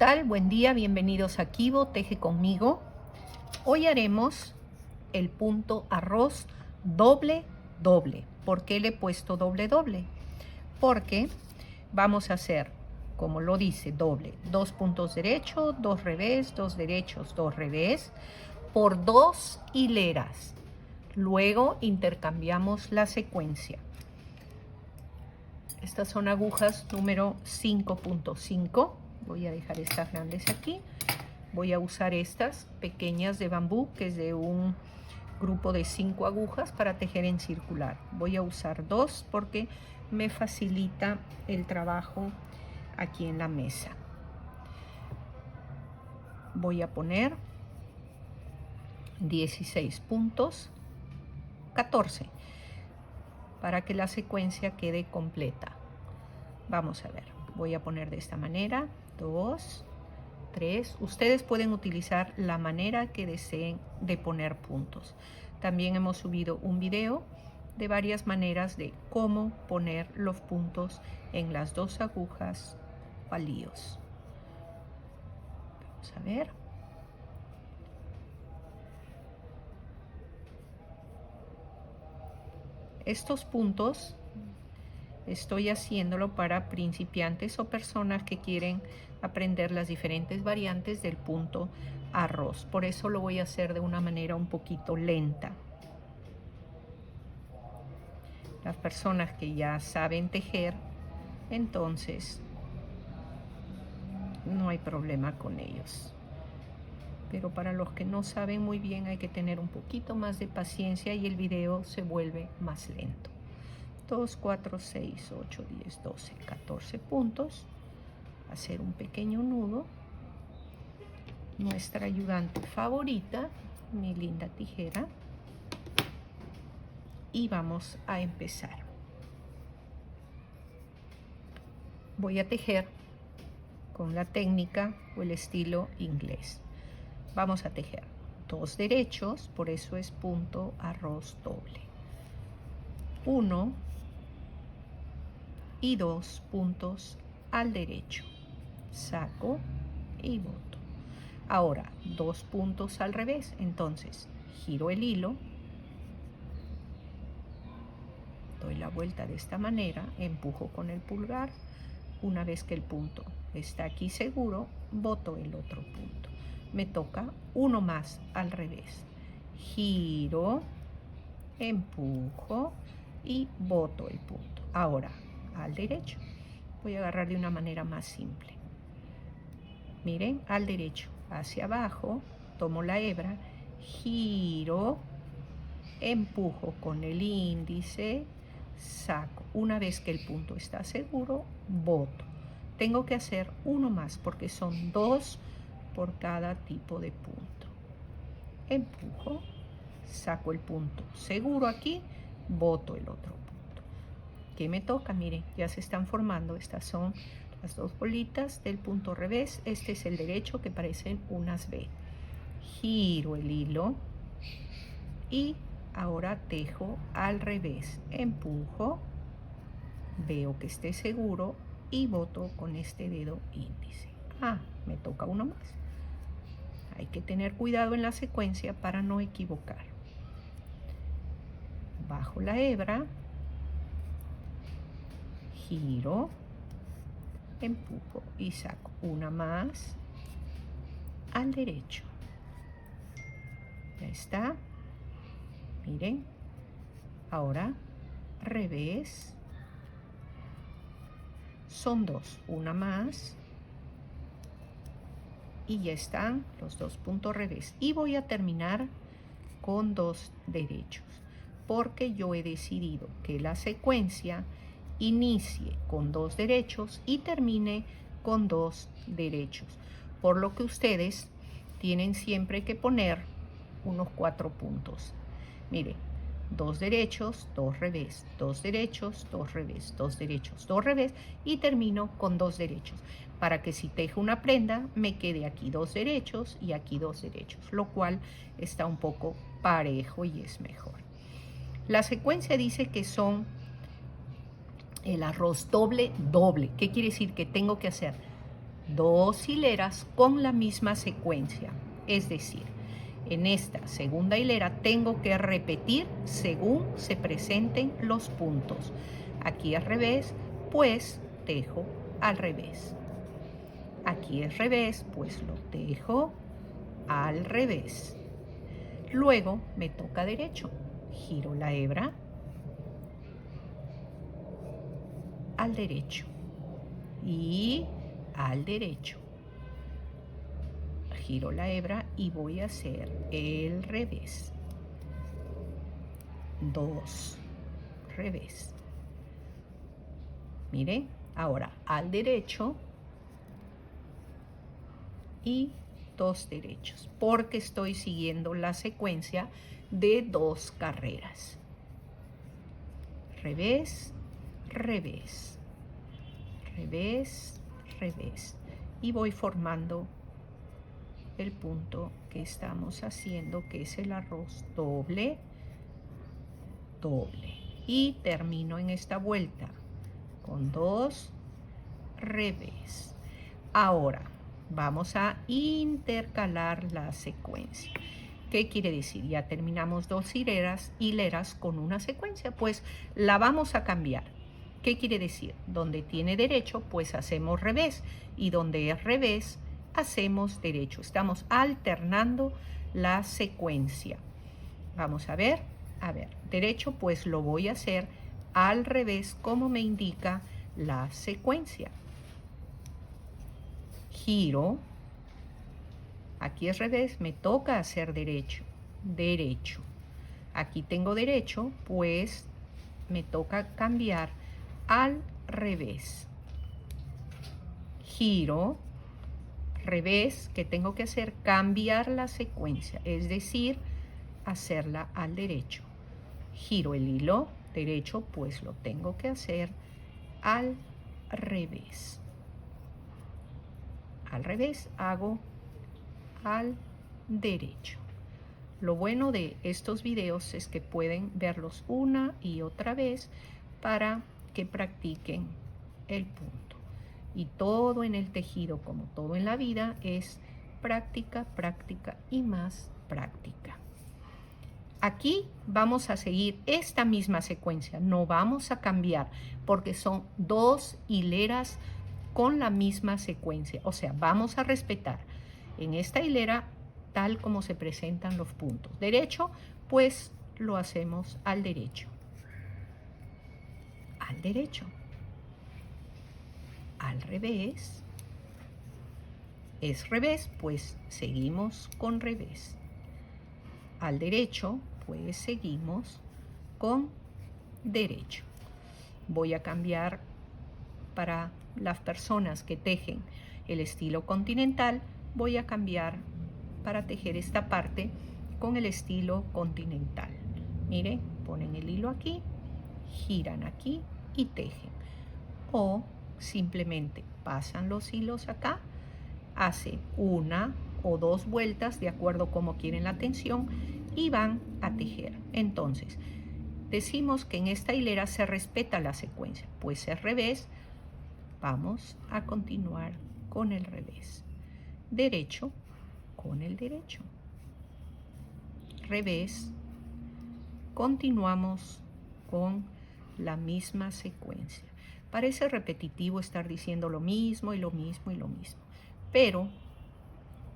tal? Buen día, bienvenidos a Kibo, Teje conmigo. Hoy haremos el punto arroz doble doble. ¿Por qué le he puesto doble doble? Porque vamos a hacer, como lo dice, doble. 2 puntos derechos, 2 revés, 2 derechos, 2 revés, por 2 hileras. Luego intercambiamos la secuencia. Estas son agujas número 5.5. Voy a dejar estas grandes aquí. Voy a usar estas pequeñas de bambú, que es de un grupo de 5 agujas para tejer en circular. Voy a usar 2 porque me facilita el trabajo aquí en la mesa. Voy a poner 16 puntos, 14, para que la secuencia quede completa. Vamos a ver, voy a poner de esta manera, 2, 3. Ustedes pueden utilizar la manera que deseen de poner puntos. También hemos subido un video de varias maneras de cómo poner los puntos en las 2 agujas palillos. Vamos a ver. Estos puntos estoy haciéndolo para principiantes o personas que quieren aprender las diferentes variantes del punto arroz. Por eso lo voy a hacer de una manera un poquito lenta. Las personas que ya saben tejer, entonces no hay problema con ellos. Pero para los que no saben muy bien hay que tener un poquito más de paciencia y el video se vuelve más lento. 2, 4, 6, 8, 10, 12, 14 puntos. Hacer un pequeño nudo. Nuestra ayudante favorita, mi linda tijera. Y vamos a empezar. Voy a tejer con la técnica o el estilo inglés. Vamos a tejer 2 derechos, por eso es punto arroz doble. 1 y 2 puntos al derecho. Saco y boto. Ahora 2 puntos al revés, entonces giro el hilo, doy la vuelta de esta manera, empujo con el pulgar. Una vez que el punto está aquí seguro, boto el otro punto. Me toca uno más al revés. Giro, empujo y boto el punto. Ahora al derecho. Voy a agarrar de una manera más simple. Miren, al derecho, hacia abajo, tomo la hebra, giro, empujo con el índice, saco. Una vez que el punto está seguro, boto. Tengo que hacer uno más porque son 2 por cada tipo de punto. Empujo, saco el punto seguro aquí, boto el otro punto. ¿Qué me toca? Miren, ya se están formando. Estas son las 2 bolitas del punto revés. Este es el derecho que parecen unas V. Giro el hilo y ahora tejo al revés. Empujo, veo que esté seguro y boto con este dedo índice. Me toca uno más. Hay que tener cuidado en la secuencia para no equivocar. Bajo la hebra, giro, empujo y saco una más al derecho. Ya está. Miren. Ahora revés. Son 2, una más. Y ya están los 2 puntos revés. Y voy a terminar con 2 derechos. Porque yo he decidido que la secuencia inicie con 2 derechos y termine con 2 derechos. Por lo que ustedes tienen siempre que poner unos 4 puntos. Miren, 2 derechos, 2 revés, 2 derechos, 2 revés, 2 derechos, 2 revés y termino con 2 derechos. Para que si tejo una prenda me quede aquí 2 derechos y aquí 2 derechos, lo cual está un poco parejo y es mejor. La secuencia dice que son el arroz doble doble. ¿Qué quiere decir? Que tengo que hacer 2 hileras con la misma secuencia. Es decir, en esta segunda hilera tengo que repetir según se presenten los puntos. Aquí es revés, pues tejo al revés. Aquí es revés, pues lo tejo al revés. Luego me toca derecho. Giro la hebra al derecho y al derecho. Giro la hebra y voy a hacer el revés. 2, revés. Miren, ahora al derecho y 2 derechos, porque estoy siguiendo la secuencia de 2 carreras. Revés, revés, revés, revés. Y voy formando el punto que estamos haciendo, que es el arroz doble, doble. Y termino en esta vuelta con 2, revés. Ahora vamos a intercalar la secuencia. ¿Qué quiere decir? Ya terminamos 2 hileras con una secuencia, pues la vamos a cambiar. ¿Qué quiere decir? Donde tiene derecho, pues hacemos revés, y donde es revés, hacemos derecho. Estamos alternando la secuencia. Vamos a ver, derecho, pues lo voy a hacer al revés, como me indica la secuencia. Giro, aquí es revés, me toca hacer derecho, derecho. Aquí tengo derecho, pues me toca cambiar al revés. Giro, revés, ¿qué tengo que hacer? Cambiar la secuencia, es decir, hacerla al derecho. Giro el hilo derecho, pues lo tengo que hacer al revés. Al revés hago al derecho. Lo bueno de estos videos es que pueden verlos una y otra vez para que practiquen el punto. Y todo en el tejido, como todo en la vida, es práctica, práctica y más práctica. Aquí vamos a seguir esta misma secuencia, no vamos a cambiar porque son 2 hileras con la misma secuencia. O sea, vamos a respetar en esta hilera tal como se presentan los puntos. Derecho, pues lo hacemos al derecho. Al derecho. Al revés. Es revés, pues seguimos con revés. Al derecho, pues seguimos con derecho. Voy a cambiar para las personas que tejen el estilo continental, voy a cambiar para tejer esta parte con el estilo continental. Miren, ponen el hilo aquí, giran aquí y tejen. O simplemente pasan los hilos acá, hacen 1 o 2 vueltas de acuerdo como quieren la tensión y van a tejer. Entonces, decimos que en esta hilera se respeta la secuencia, pues es revés. Vamos a continuar con el revés. Derecho con el derecho. Revés. Continuamos con la misma secuencia. Parece repetitivo estar diciendo lo mismo y lo mismo y lo mismo. Pero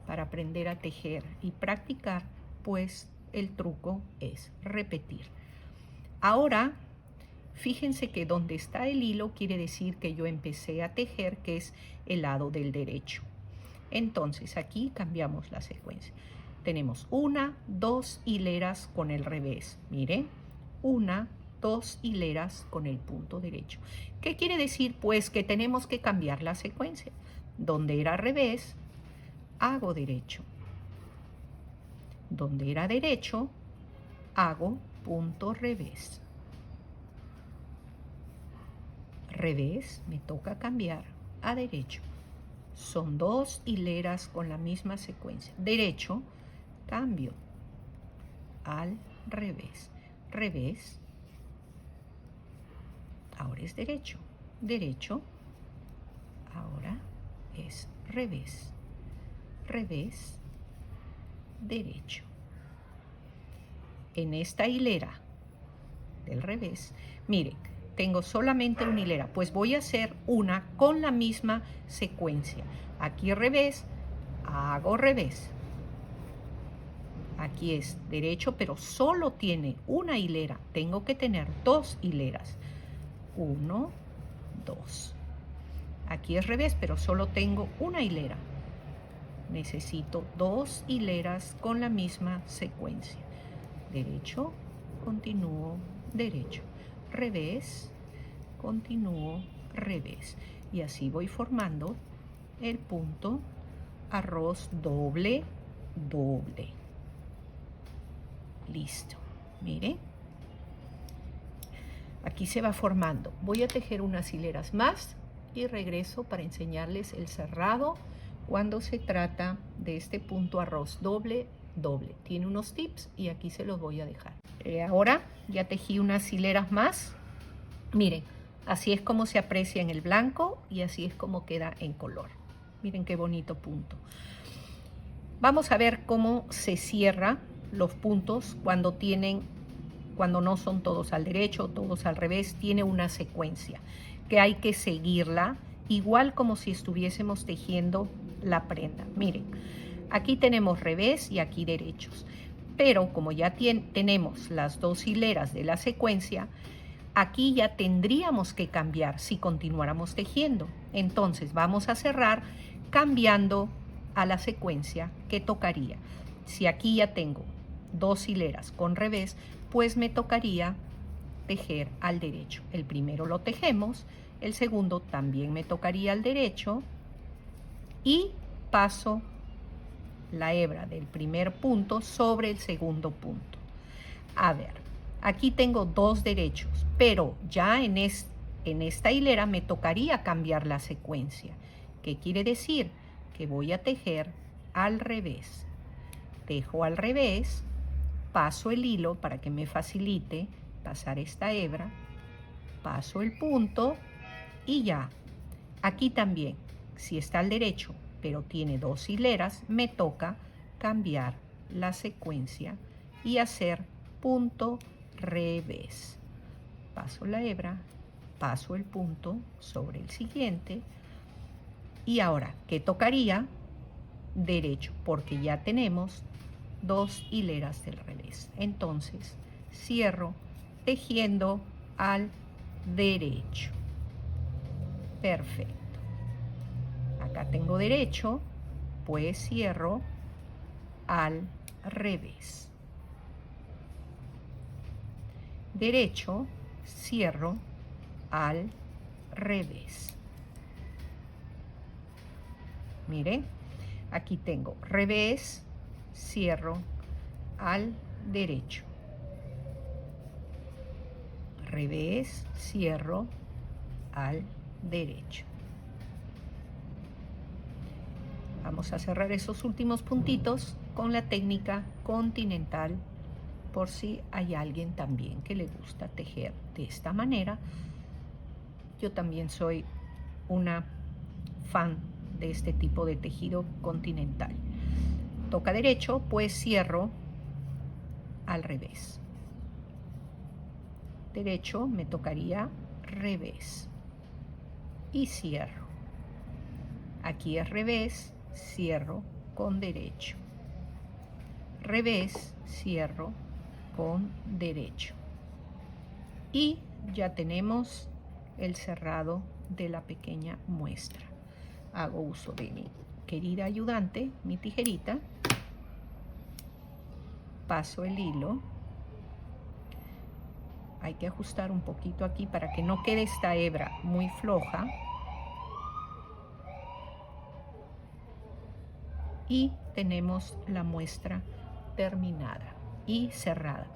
para aprender a tejer y practicar, pues el truco es repetir. Ahora, fíjense que donde está el hilo quiere decir que yo empecé a tejer, que es el lado del derecho. Entonces aquí cambiamos la secuencia. Tenemos 1, 2 hileras con el revés. Miren, 1, 2 hileras con el punto derecho. ¿Qué quiere decir? Pues que tenemos que cambiar la secuencia. Donde era revés, hago derecho. Donde era derecho, hago punto revés. Revés, me toca cambiar a derecho. Son 2 hileras con la misma secuencia. Derecho, cambio al revés. Revés, ahora es derecho. Derecho, ahora es revés, revés, derecho. En esta hilera del revés, miren, tengo solamente una hilera, pues voy a hacer una con la misma secuencia. Aquí revés, hago revés. Aquí es derecho, pero solo tiene una hilera. Tengo que tener 2 hileras. 1, 2. Aquí es revés, pero solo tengo una hilera. Necesito 2 hileras con la misma secuencia. Derecho, continúo, derecho. Revés, continúo, revés. Y así voy formando el punto arroz doble, doble. Listo. Mire. Aquí se va formando. Voy a tejer unas hileras más y regreso para enseñarles el cerrado cuando se trata de este punto arroz doble, doble. Tiene unos tips y aquí se los voy a dejar. Ahora ya tejí unas hileras más. Miren, así es como se aprecia en el blanco y así es como queda en color. Miren qué bonito punto. Vamos a ver cómo se cierra los puntos cuando no son todos al derecho, todos al revés. Tiene una secuencia que hay que seguirla, igual como si estuviésemos tejiendo la prenda. Miren, aquí tenemos revés y aquí derechos. Pero como ya tenemos las 2 hileras de la secuencia, aquí ya tendríamos que cambiar si continuáramos tejiendo. Entonces vamos a cerrar cambiando a la secuencia que tocaría. Si aquí ya tengo 2 hileras con revés, pues me tocaría tejer al derecho. El primero lo tejemos, el segundo también me tocaría al derecho y paso la hebra del primer punto sobre el segundo punto. A ver, aquí tengo 2 derechos, pero ya en esta hilera me tocaría cambiar la secuencia. ¿Qué quiere decir? Que voy a tejer al revés. Tejo al revés, paso el hilo para que me facilite pasar esta hebra, paso el punto y ya. Aquí también, si está al derecho, pero tiene 2 hileras, me toca cambiar la secuencia y hacer punto revés. Paso la hebra, paso el punto sobre el siguiente y ahora, ¿qué tocaría? Derecho, porque ya tenemos 2 hileras del revés. Entonces, cierro tejiendo al derecho. Perfecto. Acá tengo derecho, pues cierro al revés. Derecho, cierro al revés. Miren, aquí tengo revés, cierro al derecho. Revés, cierro al derecho. Vamos a cerrar esos últimos puntitos con la técnica continental, por si hay alguien también que le gusta tejer de esta manera. Yo también soy una fan de este tipo de tejido continental. Toca derecho, pues cierro al revés. Derecho, me tocaría revés y cierro. Aquí es revés, cierro con derecho. Revés, cierro con derecho. Y ya tenemos el cerrado de la pequeña muestra. Hago uso de mi querida ayudante, mi tijerita. Paso el hilo. Hay que ajustar un poquito aquí para que no quede esta hebra muy floja. Y tenemos la muestra terminada y cerrada.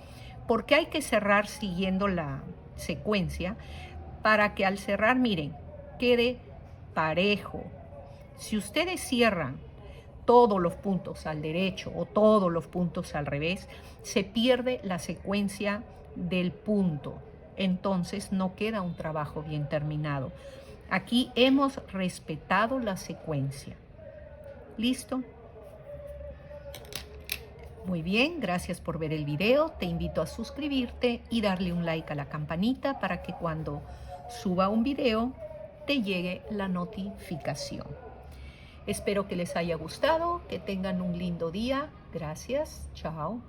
¿Por qué hay que cerrar siguiendo la secuencia? Para que al cerrar, miren, quede parejo. Si ustedes cierran todos los puntos al derecho o todos los puntos al revés, se pierde la secuencia del punto. Entonces no queda un trabajo bien terminado. Aquí hemos respetado la secuencia. ¿Listo? Muy bien, gracias por ver el video. Te invito a suscribirte y darle un like a la campanita para que cuando suba un video te llegue la notificación. Espero que les haya gustado, que tengan un lindo día. Gracias, chao.